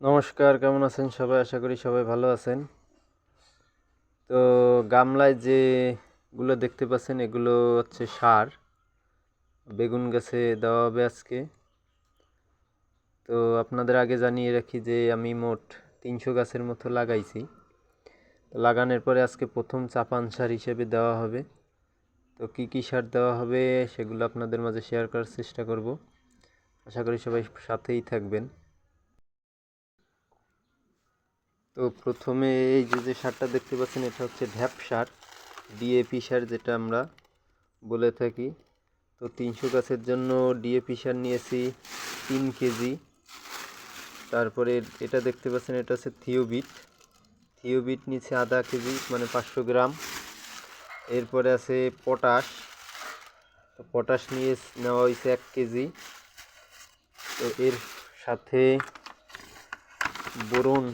নমস্কার, কেমন আছেন সবাই? আশা করি সবাই ভালো আছেন। তো গামলায় যেগুলো দেখতে পাচ্ছেন এগুলো হচ্ছে সার, বেগুন গাছে দেওয়া হবে আজকে। তো আপনাদের আগে জানিয়ে রাখি যে আমি মোট 300 গাছের মতো লাগাইছি। তো লাগানোর পরে আজকে প্রথম চাপান সার হিসেবে দেওয়া হবে। তো কি কি সার দেওয়া হবে সেগুলো আপনাদের মাঝে শেয়ার করার চেষ্টা করব। আশা করি সবাই সাথেই থাকবেন। তো প্রথমে এই যে সারটা দেখতে পাচ্ছেন এটা হচ্ছে ঢ্যাপ সার, ডিএপি সার যেটা আমরা বলে থাকি। তো 300 গাছের জন্য ডিএপি সার নিয়েছি 3 কেজি। তারপরে এটা দেখতে পাচ্ছেন এটা হচ্ছে থিওবিট নিয়েছি আধা কেজি মানে 500 গ্রাম। এরপরে আছে পটাশ, তো পটাশ নেওয়া হয়েছে 1 কেজি। তো এর সাথে বোরন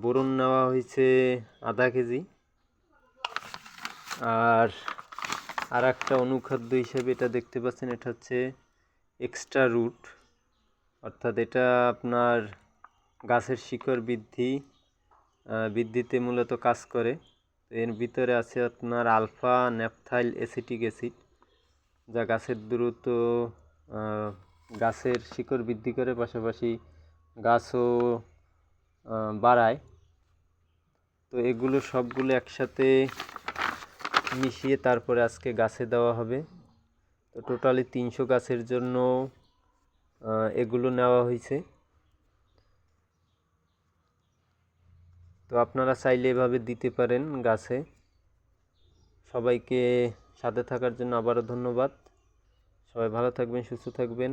বোরন নেওয়া হয়েছে আধা কেজি। আর একটা অনুখাদ্য হিসেবে এটা দেখতে পাচ্ছেন এটা হচ্ছে এক্সট্রা রুট, অর্থাৎ এটা আপনার গাছের শিকড় বৃদ্ধিতে মূলত কাজ করে। এর ভিতরে আছে আপনার আলফা ন্যাপথাইল অ্যাসিটিক অ্যাসিড, যা গাছের শিকড় বৃদ্ধি করে, পাশাপাশি গাছও বাড়ায়। তো এগুলো সবগুলো একসাথে মিশিয়ে তারপরে আজকে গাছে দেওয়া হবে। তো টোটালি 300 গাছের জন্য এগুলো নেওয়া হয়েছে। তো আপনারা চাইলে এভাবে দিতে পারেন গাছে। সবাইকে সাথে থাকার জন্য আবারও ধন্যবাদ। সবাই ভালো থাকবেন, সুস্থ থাকবেন।